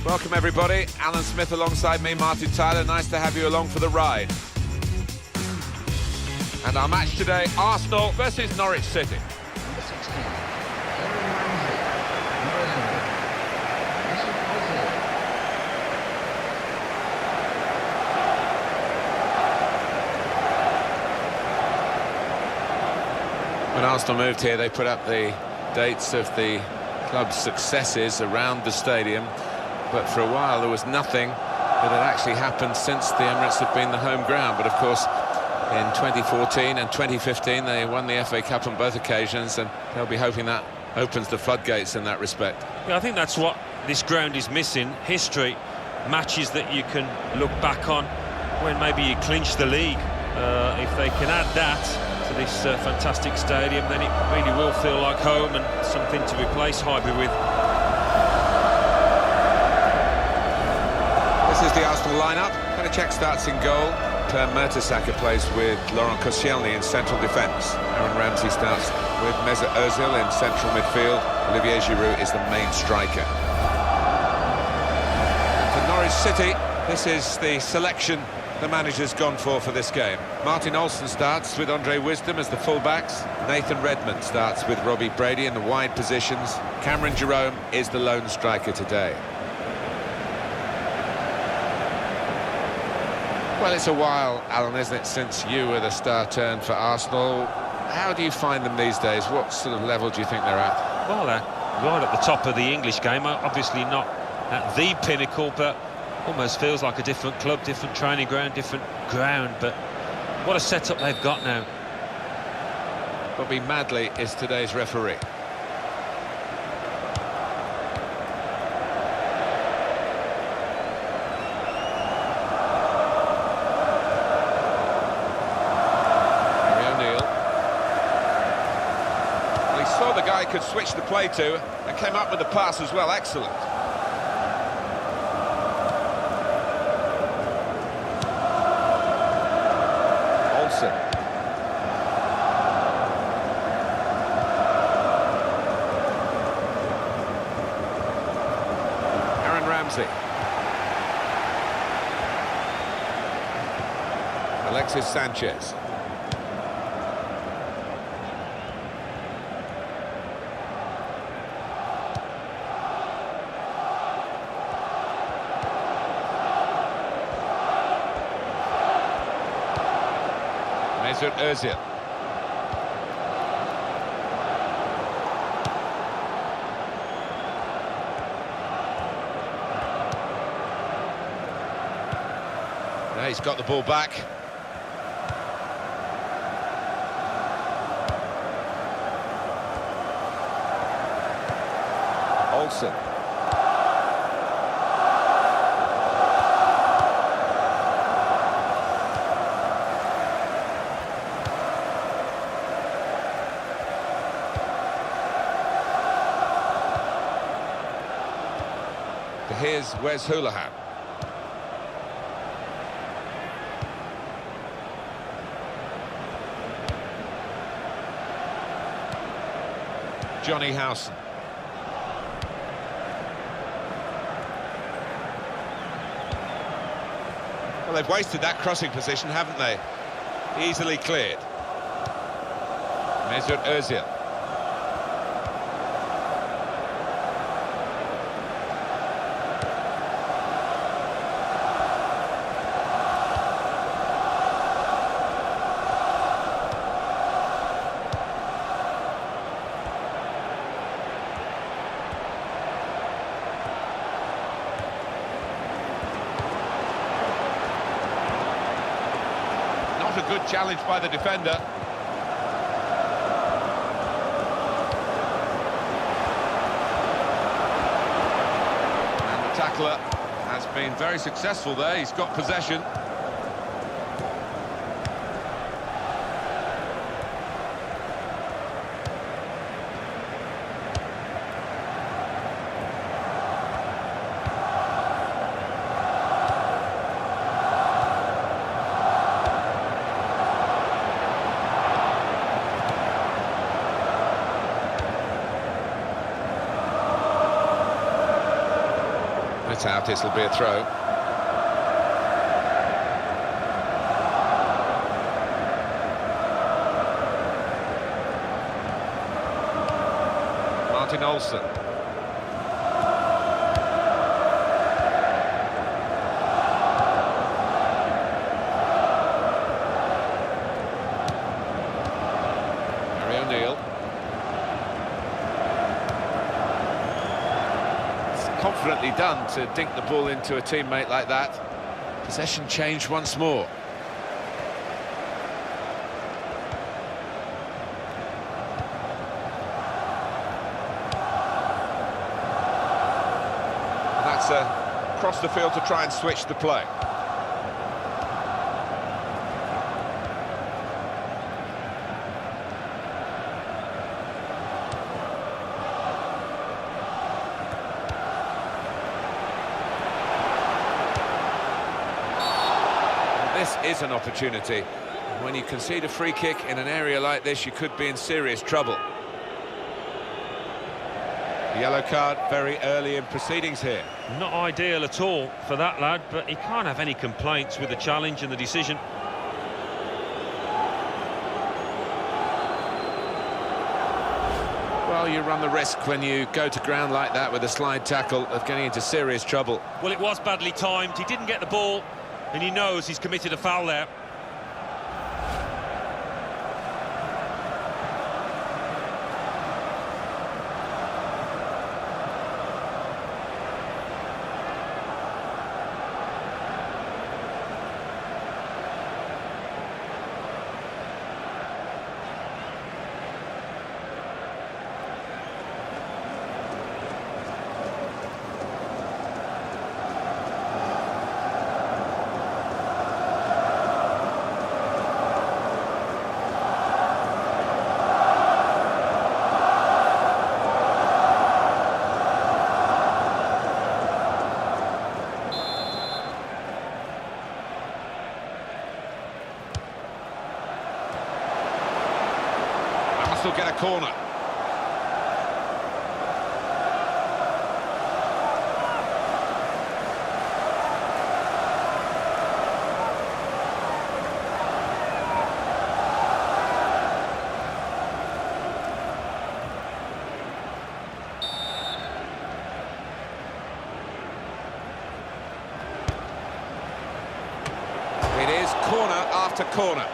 Welcome everybody, Alan Smith alongside me, Martin Tyler. Nice to have you along for the ride. And our match today, Arsenal versus Norwich City. Number 16, Aaron Ramsey. Number 11, Mesut Ozil. When Arsenal moved here, they put up the dates of the club's successes around the stadium, but for a while there was nothing that had actually happened since the Emirates had been the home ground. But of course, in 2014 and 2015 they won the FA Cup on both occasions, and they'll be hoping that opens the floodgates in that respect. Yeah, I think that's what this ground is missing. History, matches that you can look back on when maybe you clinch the league. If they can add that to this fantastic stadium, then it really will feel like home and something to replace Highbury with. This is the Arsenal lineup. Petr starts in goal. Per Mertesacker plays with Laurent Koscielny in central defence. Aaron Ramsey starts with Mesut Ozil in central midfield. Olivier Giroud is the main striker. And for Norwich City, this is the selection the manager's gone for this game. Martin Olsen starts with Andre Wisdom as the fullbacks. Nathan Redmond starts with Robbie Brady in the wide positions. Cameron Jerome is the lone striker today. Well, it's a while, Alan, isn't it, since you were the star turn for Arsenal. How do you find them these days? What sort of level do you think they're at? Well, they're right at the top of the English game. Obviously not at the pinnacle, but almost feels like a different club, different training ground, different ground. But what a setup they've got now. Bobby Madley is today's referee. The guy could switch the play to and came up with the pass as well. Excellent. Olsen. Aaron Ramsey. Alexis Sanchez. Mesut Ozil. Now he's got the ball back. Olsen. Here's Wes Hoolahan. Johnny Howson. Well, they've wasted that crossing position, haven't they? Easily cleared. Mesut Ozil. A good challenge by the defender. And the tackler has been very successful there. He's got possession. it out, it'll be a throw. Martin Olsen. Harry O'Neill. It's confidently done to dink the ball into a teammate like that. Possession changed once more. Across the field to try and switch the play. This is an opportunity. When you concede a free kick in an area like this, you could be in serious trouble. Yellow card very early in proceedings here. Not ideal at all for that lad, but he can't have any complaints with the challenge and the decision. Well, you run the risk when you go to ground like that with a slide tackle of getting into serious trouble. Well, it was badly timed. He didn't get the ball, and he knows he's committed a foul there. Still get a corner. It is corner after corner.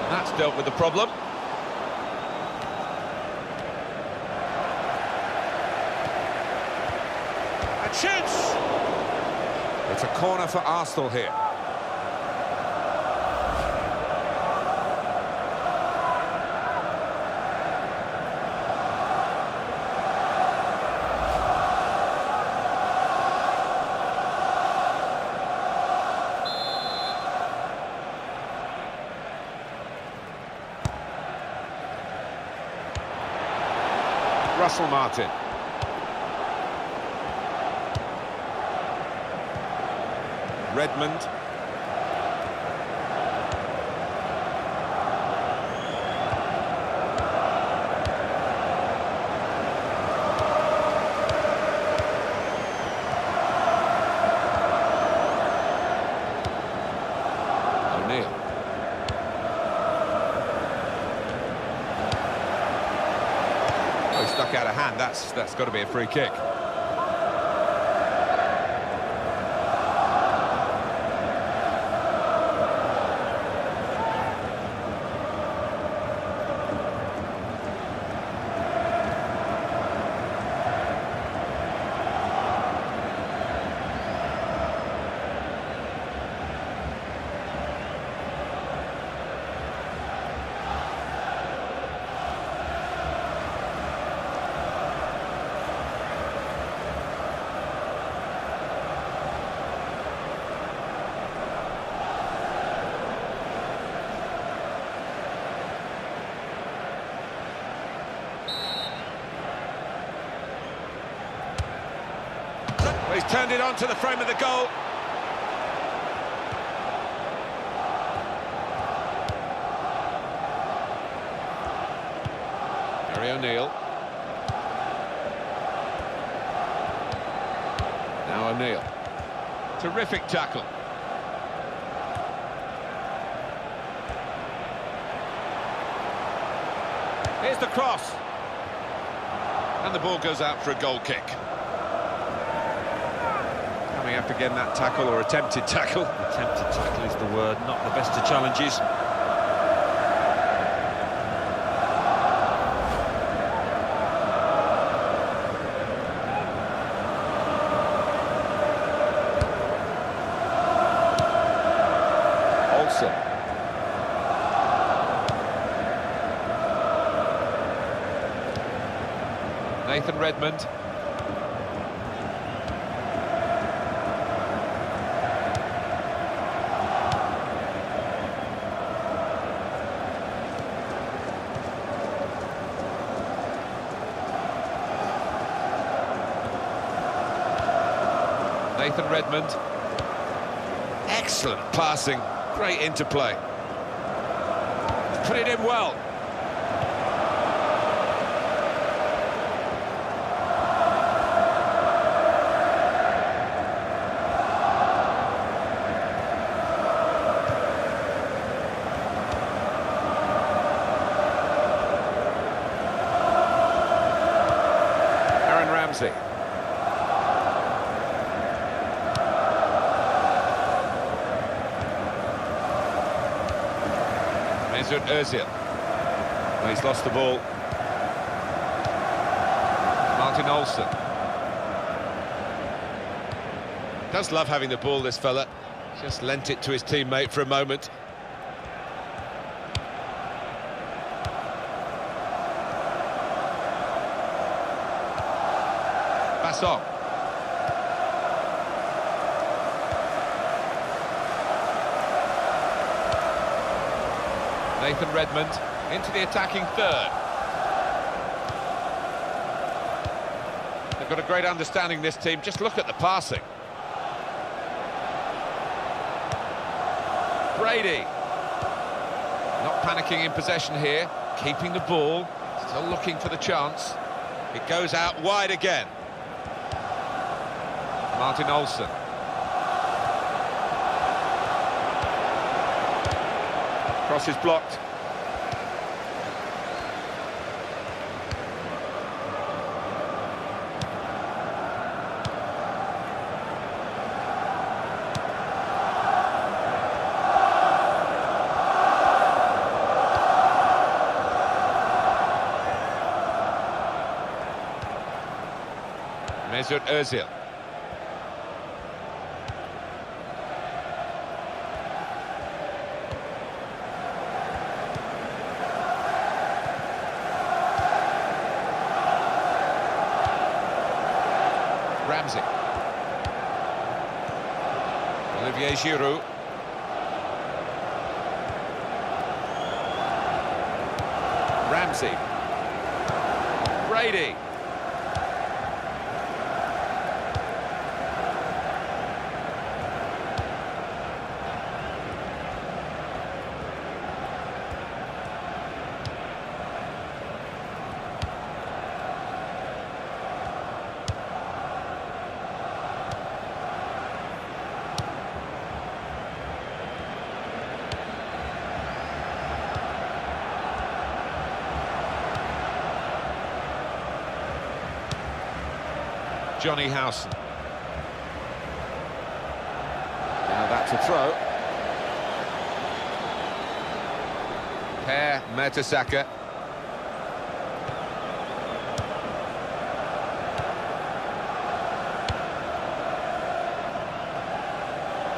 That's dealt with the problem. And shoots! It's a corner for Arsenal here. Russell Martin. Redmond. O'Neill. Oh, he stuck out a hand. That's got to be a free kick. Well, he's turned it onto the frame of the goal. Gary O'Neill. Now O'Neill. Terrific tackle. Here's the cross. And the ball goes out for a goal kick. Coming up again, that tackle, or attempted tackle. Attempted tackle is the word, not the best of challenges. Nathan Redmond. Nathan Redmond. Excellent passing, great interplay. Put it in well. Mesut Özil. Well, he's lost the ball. Martin Olsen. Does love having the ball, this fella. Just lent it to his teammate for a moment. Basson. Nathan Redmond into the attacking third. They've got a great understanding, this team. Just look at the passing. Brady. Not panicking in possession here. Keeping the ball. Still looking for the chance. It goes out wide again. Martin Olsen. Cross is blocked. Mesut Özil. Ramsey. Olivier Giroud. Ramsey. Brady. Johnny Howson. Now that's a throw. Per Mertesacker.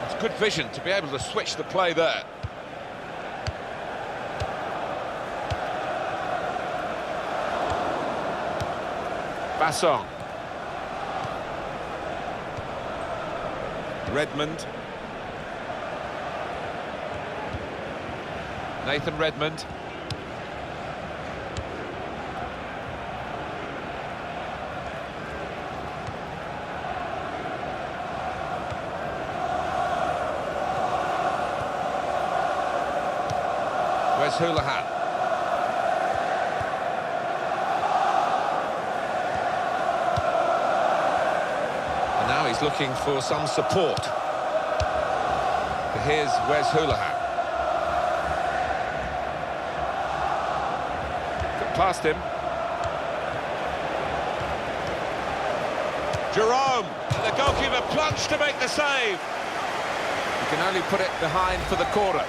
It's good vision to be able to switch the play there. Basson. Redmond. Nathan Redmond. Where's Houlihan? And now he's looking for some support. Here's Wes Houlihan. Got past him. Jerome, and the goalkeeper plunged to make the save. He can only put it behind for the corner.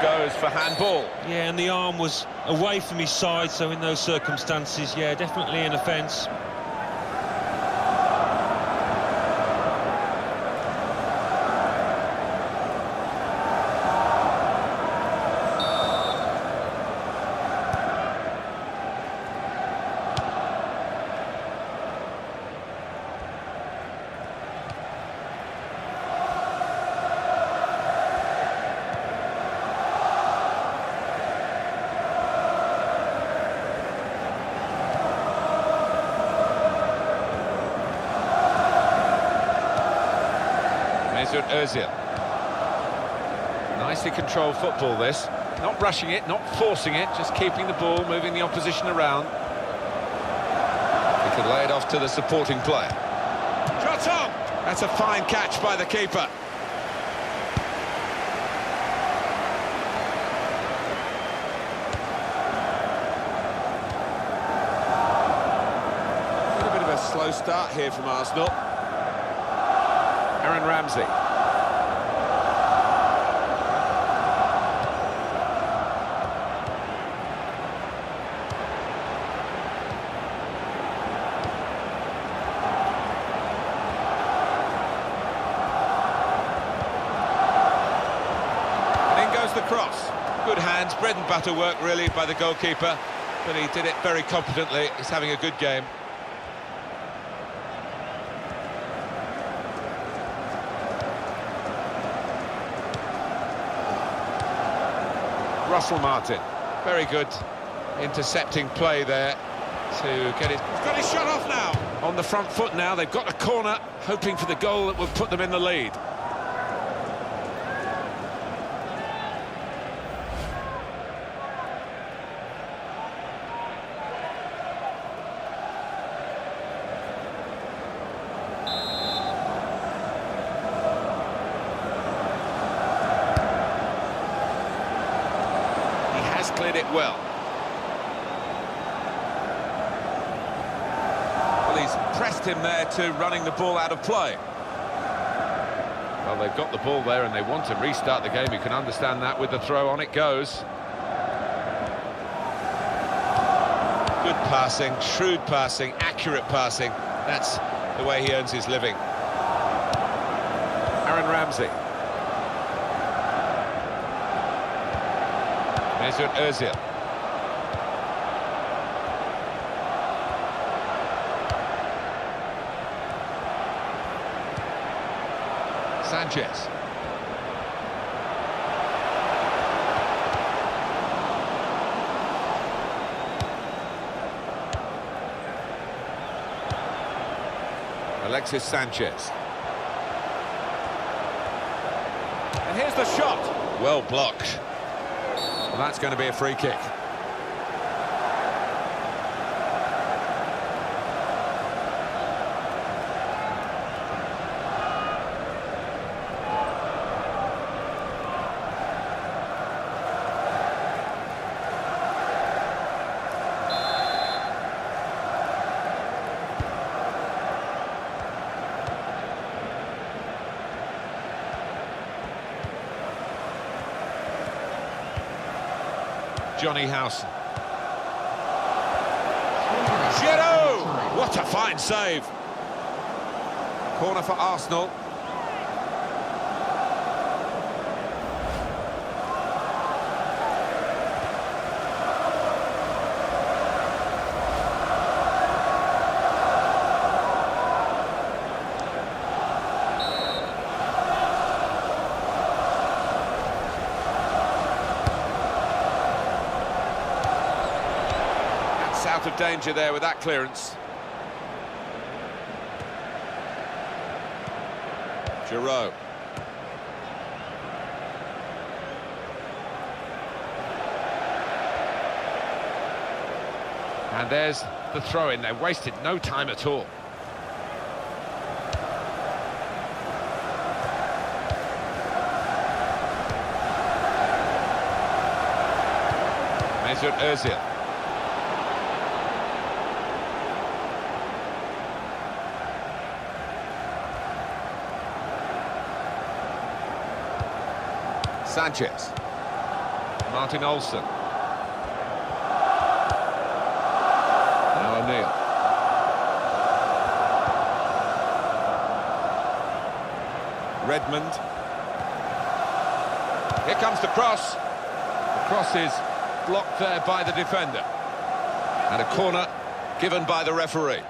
Goes for handball. Yeah, and the arm was away from his side, so in those circumstances, yeah, definitely an offence. Ozil. Nicely controlled football, this. Not rushing it, not forcing it, just keeping the ball, moving the opposition around. He could lay it off to the supporting player. Shot on! That's a fine catch by the keeper. A bit of a slow start here from Arsenal. Aaron Ramsey. The cross. Good hands, bread and butter work really by the goalkeeper, but he did it very competently. He's having a good game. Russell Martin, very good intercepting play there to get it. He's got his shot off now. On the front foot now, they've got a corner, hoping for the goal that will put them in the lead. Cleared it well. Well, he's pressed him there to running the ball out of play. Well, they've got the ball there and they want to restart the game. You can understand that with the throw. On it goes. Good passing, shrewd passing, accurate passing. That's the way he earns his living. Aaron Ramsey. Mesut Ozil. Sanchez. Alexis Sanchez. And here's the shot. Well blocked. Well, that's going to be a free kick. Johnny Howson. Giroud! What a fine save. Corner for Arsenal. out of danger there with that clearance. Giroud. And there's the throw-in. They wasted no time at all. Mesut Özil. Sanchez. Martin Olsen. Now O'Neill. Redmond. Here comes the cross. The cross is blocked there by the defender. And a corner given by the referee.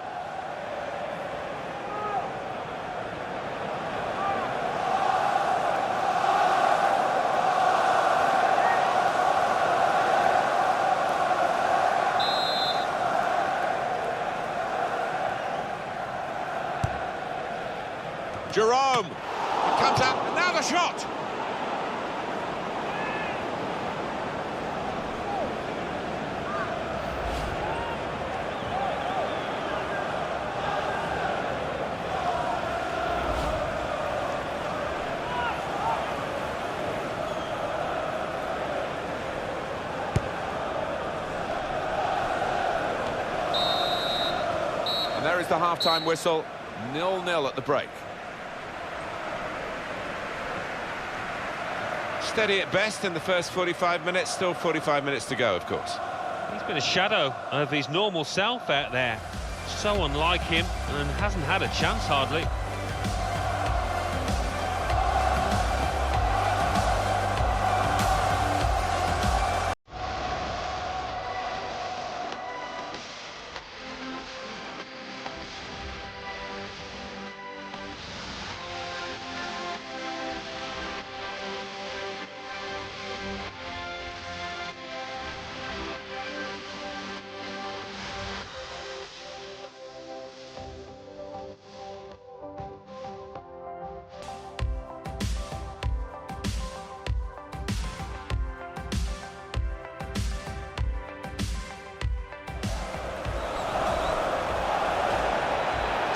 Jerome, it comes out, and now the shot! And there is the half-time whistle, 0-0 at the break. Steady at best in the first 45 minutes, still 45 minutes to go, of course. He's been a shadow of his normal self out there. So unlike him, and hasn't had a chance hardly.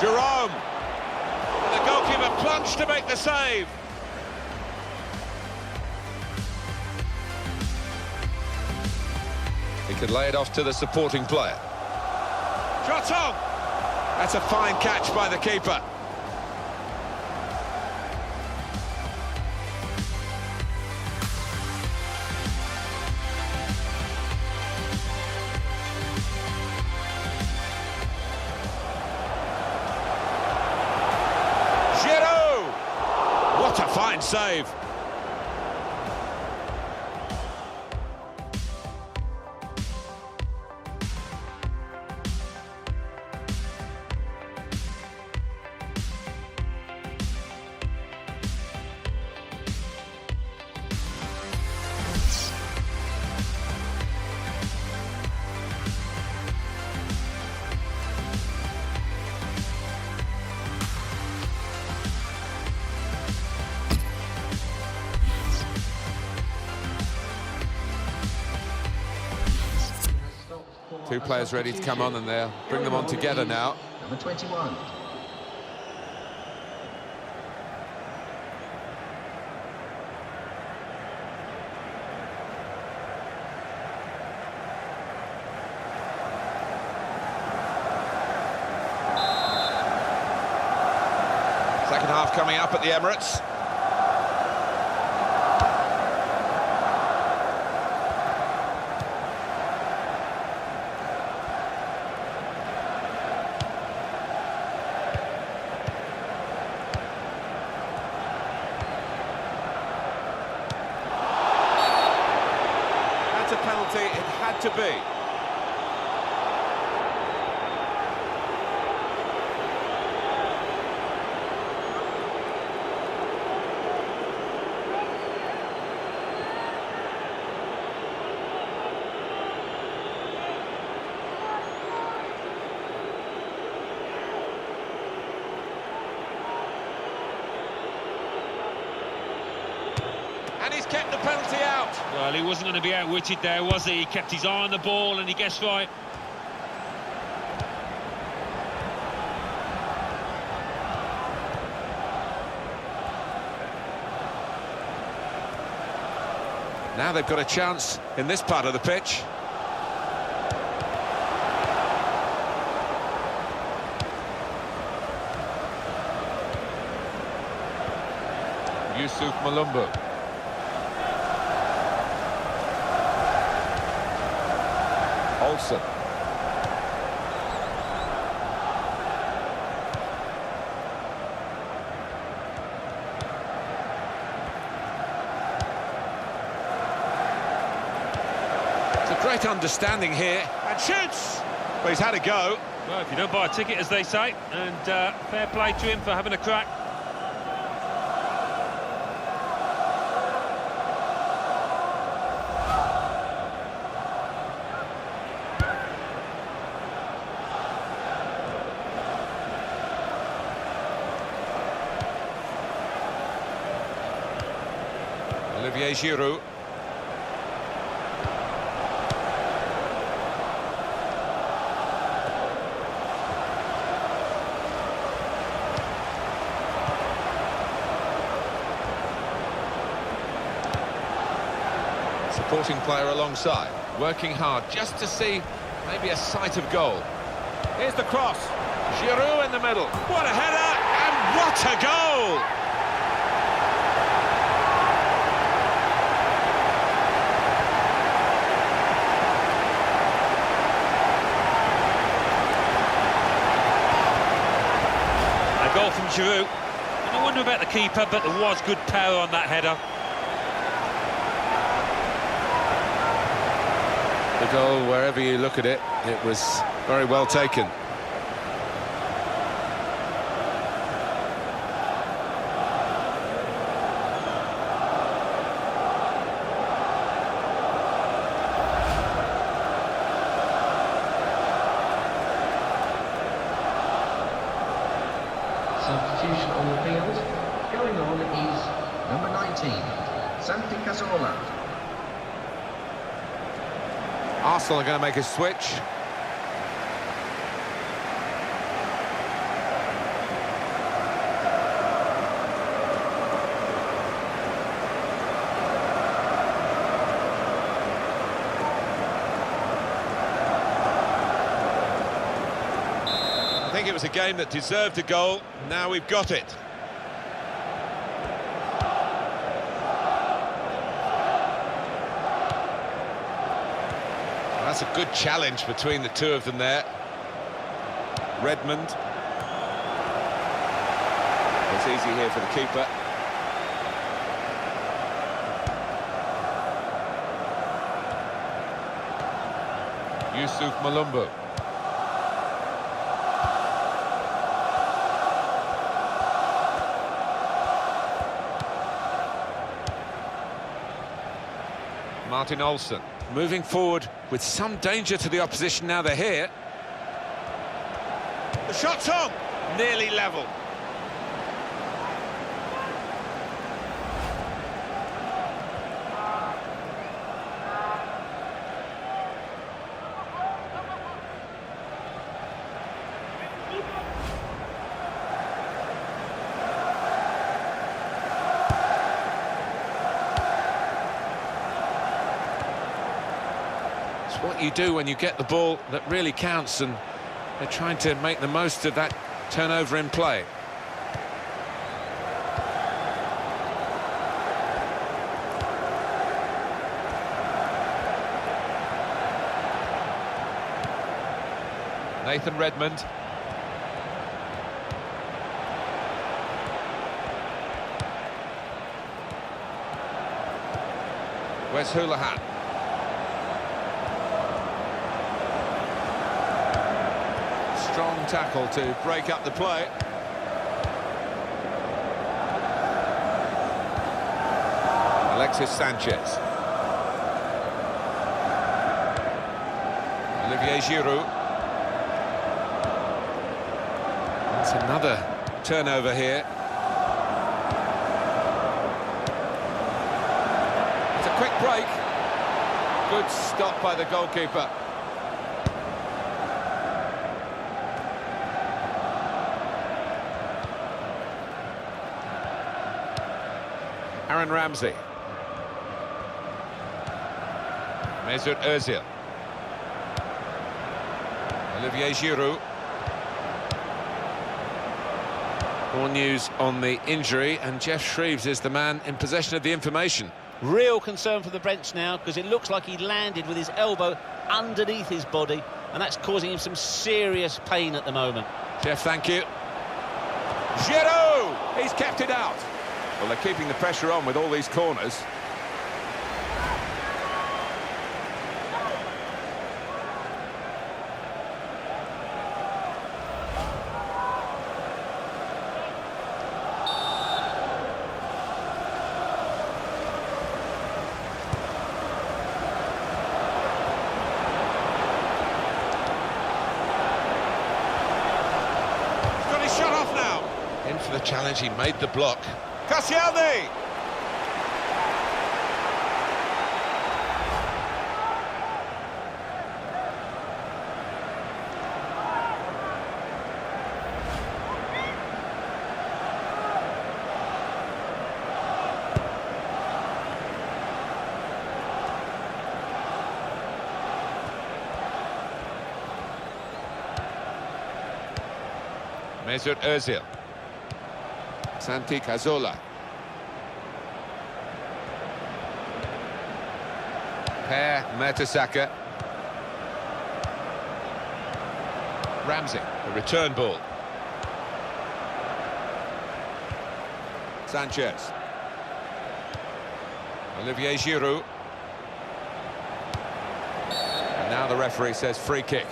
Jerome, and the goalkeeper plunged to make the save. He could lay it off to the supporting player. Shot on! That's a fine catch by the keeper. What a fine save. Two players ready to come on, and they'll bring them on together now. Number 21. Second half coming up at the Emirates. A penalty, it had to be. shot. Well, he wasn't going to be outwitted there, was he? He kept his eye on the ball and he guessed right. Now they've got a chance in this part of the pitch. Yusuf Malumbu. Olsen. It's a great understanding here, and shoots! But he's had a go. Well, if you don't buy a ticket, as they say, and fair play to him for having a crack. Olivier Giroud. Supporting player alongside, working hard just to see maybe a sight of goal. Here's the cross. Giroud in the middle. What a header, and what a goal! A goal from Giroud. And I wonder about the keeper, but there was good power on that header. The goal, wherever you look at it, it was very well taken. Substitution on the field. Going on is number 19, Santi Cazorla. Arsenal are going to make a switch. I think it was a game that deserved a goal. Now we've got it. That's a good challenge between the two of them there. Redmond. It's easy here for the keeper. Yusuf Malumbu. Martin Olsen moving forward with some danger to the opposition now they're here. The shot's on, nearly level. What you do when you get the ball that really counts, and they're trying to make the most of that turnover in play. Nathan Redmond. Where's Houlihan? Strong tackle to break up the play. Alexis Sanchez. Olivier Giroud. That's another turnover here. It's a quick break. Good stop by the goalkeeper. Aaron Ramsey. Mesut Ozil. Olivier Giroud. More news on the injury, and Jeff Shreves is the man in possession of the information. Real concern for the bench now, because it looks like he landed with his elbow underneath his body, and that's causing him some serious pain at the moment. Jeff, thank you. Giroud! He's kept it out. Well, they're keeping the pressure on with all these corners. Shut off now. In for the challenge, he made the block. Koscielny! Mesut Ozil. Santi Cazorla. Per Mertesacker. Ramsey, the return ball. Sanchez. Olivier Giroud. And now the referee says free kick.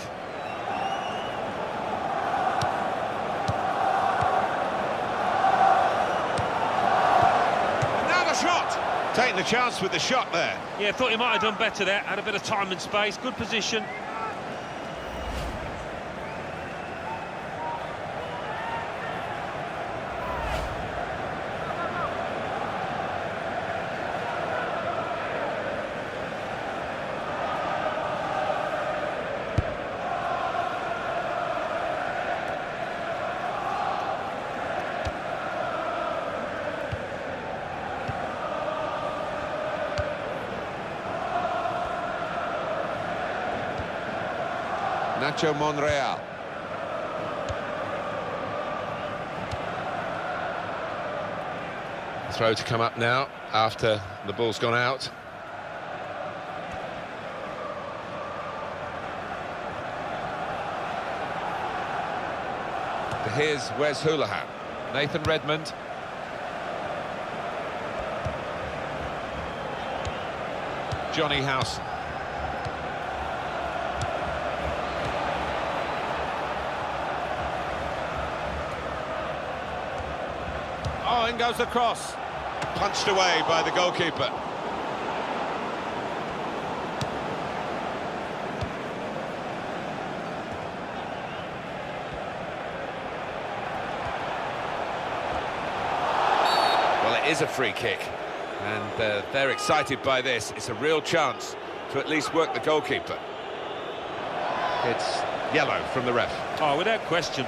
Taking the chance with the shot there. Yeah, thought he might have done better there. Had a bit of time and space, good position. Nacho Monreal. Throw to come up now after the ball's gone out. Here's Wes Hoolahan. Nathan Redmond. Johnny Howson. Oh, in goes the cross. Punched away by the goalkeeper. Well, it is a free kick, and they're excited by this. It's a real chance to at least work the goalkeeper. It's yellow from the ref. Oh, without question.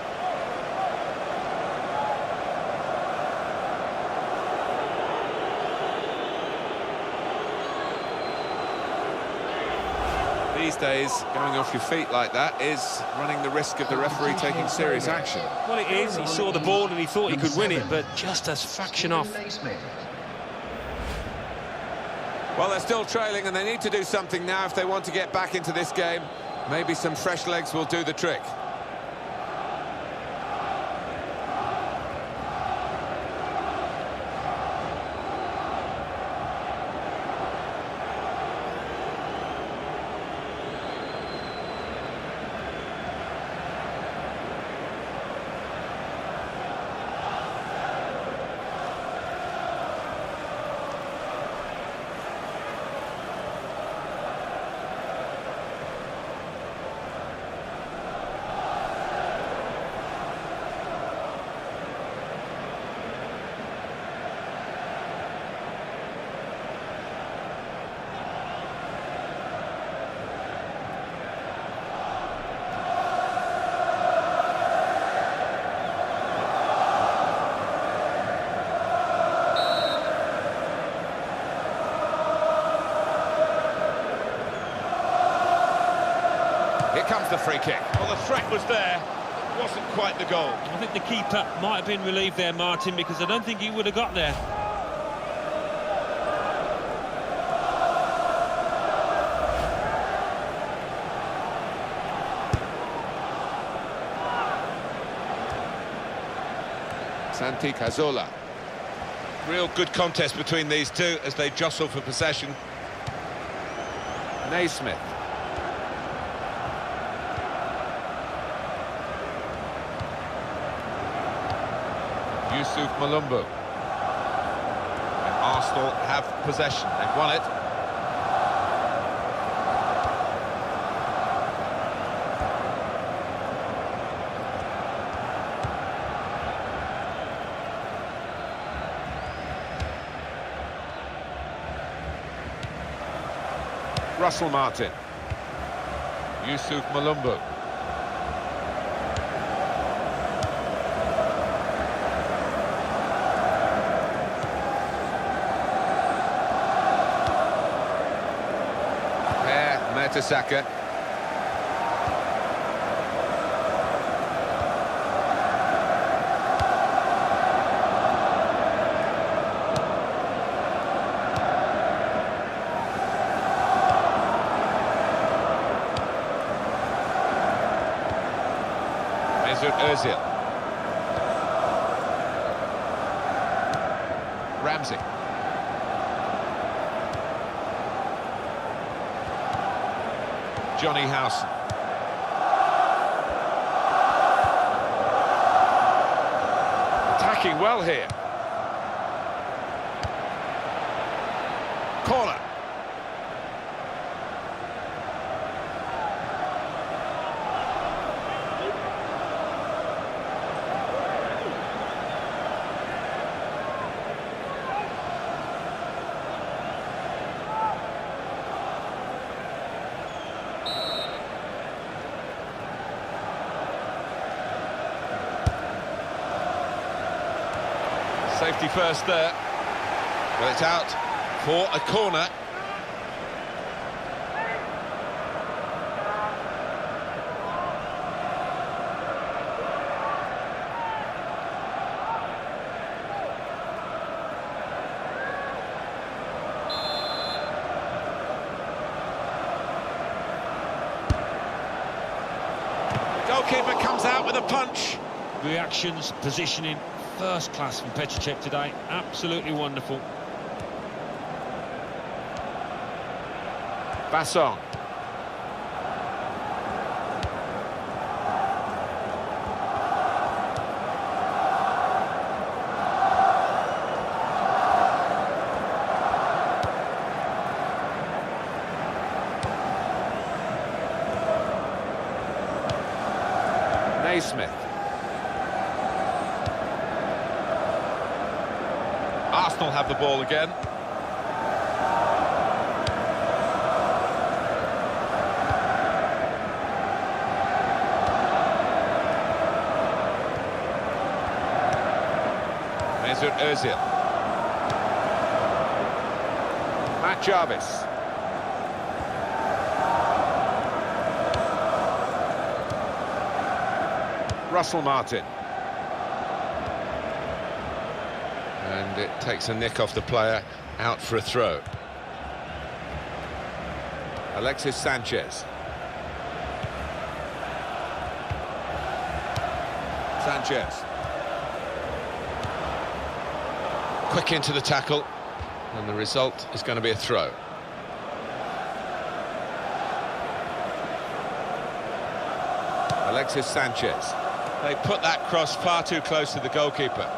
These days, going off your feet like that is running the risk of the referee taking serious action. Well, it is. He saw the ball and he thought he could win it, but just as fraction off. Well, they're still trailing and they need to do something now if they want to get back into this game. Maybe some fresh legs will do the trick. comes the free kick. Well, the threat was there, wasn't quite the goal. I think the keeper might have been relieved there, Martin, because I don't think he would have got there. Santi Cazorla. Real good contest between these two as they jostle for possession. Naismith. Yusuf Malumbu. And Arsenal have possession. They've won it. Russell Martin. Yusuf Malumbu. Mertesacker. Mesut Özil. Ramsey. Johnny Howson. Attacking well here. Corner. Safety first there. Well, it's out for a corner. Goalkeeper comes out with a punch. Reactions, positioning, first class from Petr Cech today. Absolutely wonderful. Basson. Naismith. Arsenal have the ball again. Mesut Özil. Matt Jarvis. Russell Martin. And it takes a nick off the player, out for a throw. Alexis Sanchez. Sanchez. Quick into the tackle, and the result is going to be a throw. Alexis Sanchez. They put that cross far too close to the goalkeeper.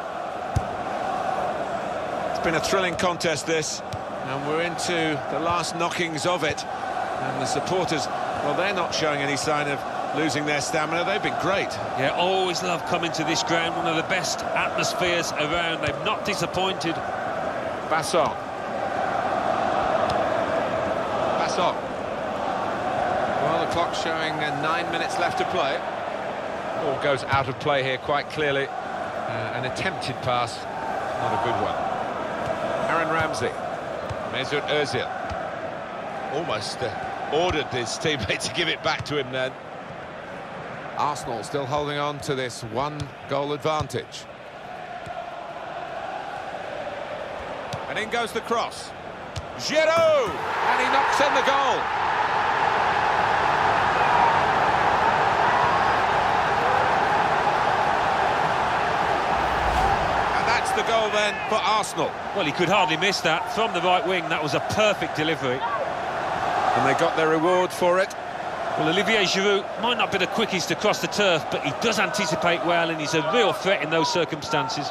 It's been a thrilling contest, this, and we're into the last knockings of it. And the supporters, well, they're not showing any sign of losing their stamina. They've been great. Yeah, always love coming to this ground. One of the best atmospheres around. They've not disappointed. Basson. Basson. Well, the clock's showing 9 minutes left to play. Ball goes out of play here quite clearly. An attempted pass, not a good one. Aaron Ramsey. Mesut Özil. Almost ordered his teammate to give it back to him then. Arsenal still holding on to this one-goal advantage. And in goes the cross. Giroud! And he knocks in the goal. And that's the goal then for Arsenal. Well, he could hardly miss that. From the right wing, that was a perfect delivery. And they got their reward for it. Well, Olivier Giroud might not be the quickest to cross the turf, but he does anticipate well, and he's a real threat in those circumstances.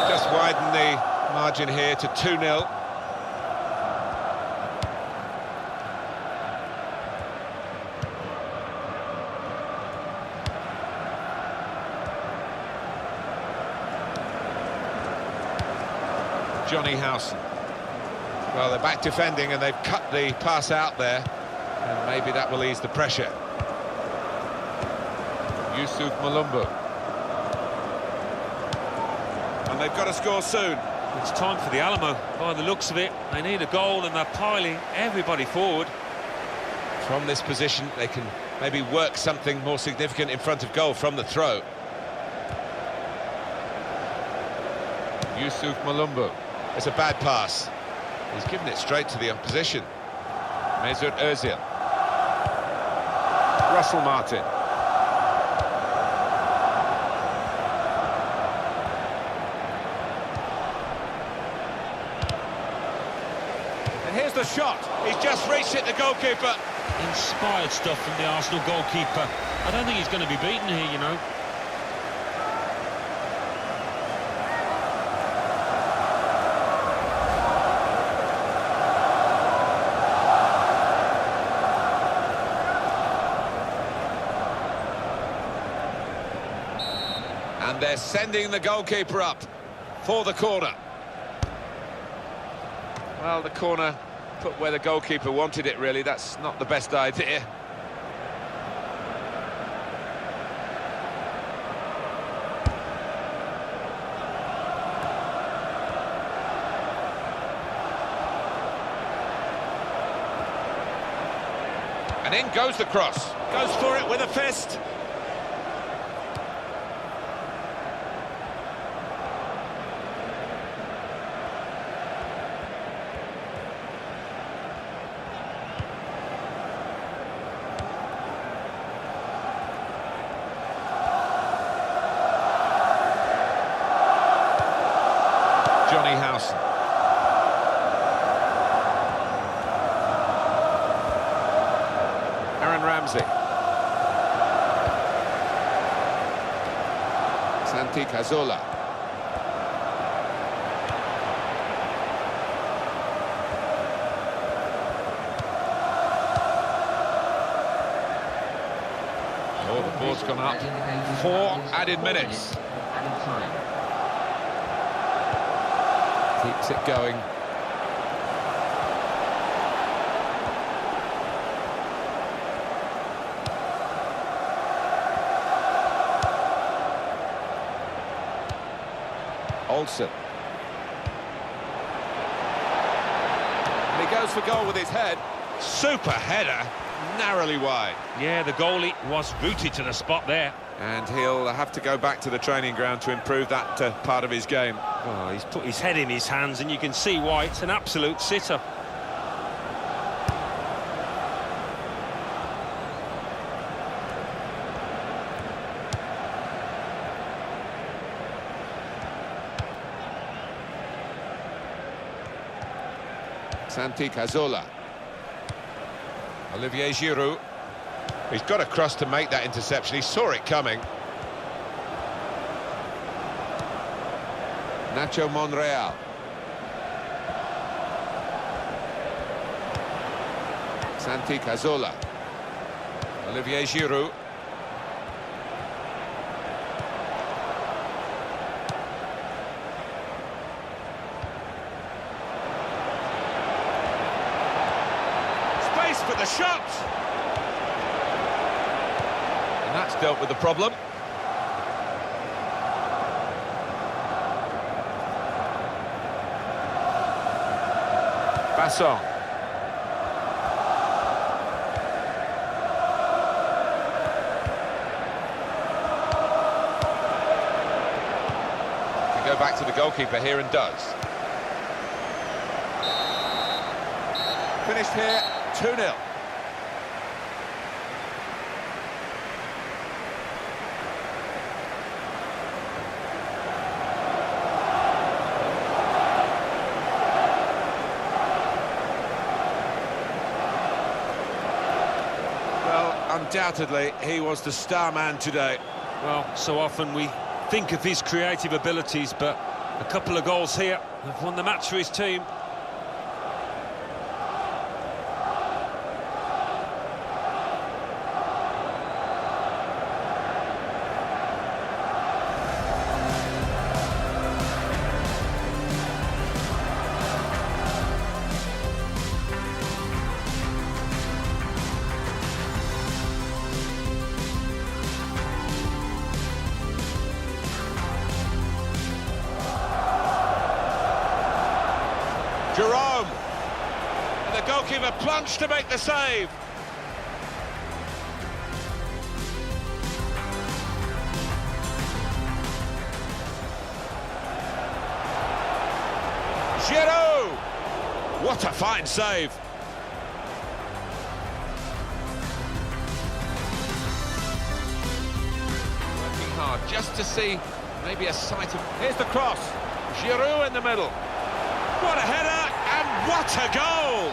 Just widen the margin here to 2-0. Johnny Howson. Well, they're back defending and they've cut the pass out there, and maybe that will ease the pressure. Yusuf Malumbu. And they've got to score soon. It's time for the Alamo, by the looks of it. They need a goal and they're piling everybody forward. From this position, they can maybe work something more significant in front of goal from the throw. Yusuf Malumbu. It's a bad pass. He's given it straight to the opposition. Mesut Ozil. Russell Martin. And here's the shot. He's just reached it, the goalkeeper. Inspired stuff from the Arsenal goalkeeper. I don't think he's going to be beaten here, you know. And they're sending the goalkeeper up for the corner. Well, the corner put where the goalkeeper wanted it, really. That's not the best idea. And in goes the cross. Goes for it with a fist. Johnny Howson. Aaron Ramsey. Santi Cazorla. Oh, the ball's gone up. 4 added minutes. Added time. Keeps it going. Olsen. And he goes for goal with his head. Super header, narrowly wide. Yeah, the goalie was rooted to the spot there. And he'll have to go back to the training ground to improve that part of his game. Oh, he's put his head in his hands, and you can see why. It's an absolute sitter. Santi Cazorla. Olivier Giroud. He's got a cross to make that interception. He saw it coming. Nacho Monreal. Santi Cazorla. Olivier Giroud. Space for the shot. And that's dealt with the problem. Aston. Can go back to the goalkeeper here and does. Finished here, 2-0. Undoubtedly, he was the star man today. Well, so often we think of his creative abilities, but a couple of goals here have won the match for his team. Jerome, and the goalkeeper plunged to make the save. Giroud, what a fine save. Working hard just to see maybe a sight of... Here's the cross, Giroud in the middle. What a header, and what a goal!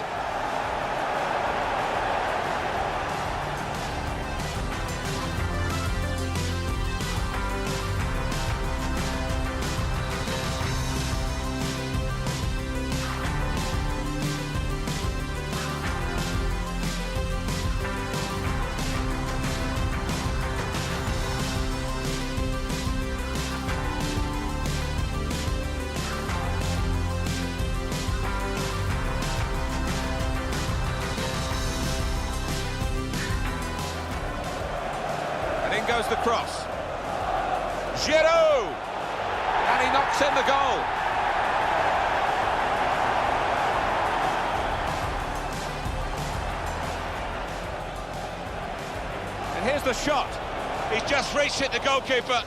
In goes the cross. Giroud! And he knocks in the goal. And here's the shot. He's just reached it, the goalkeeper.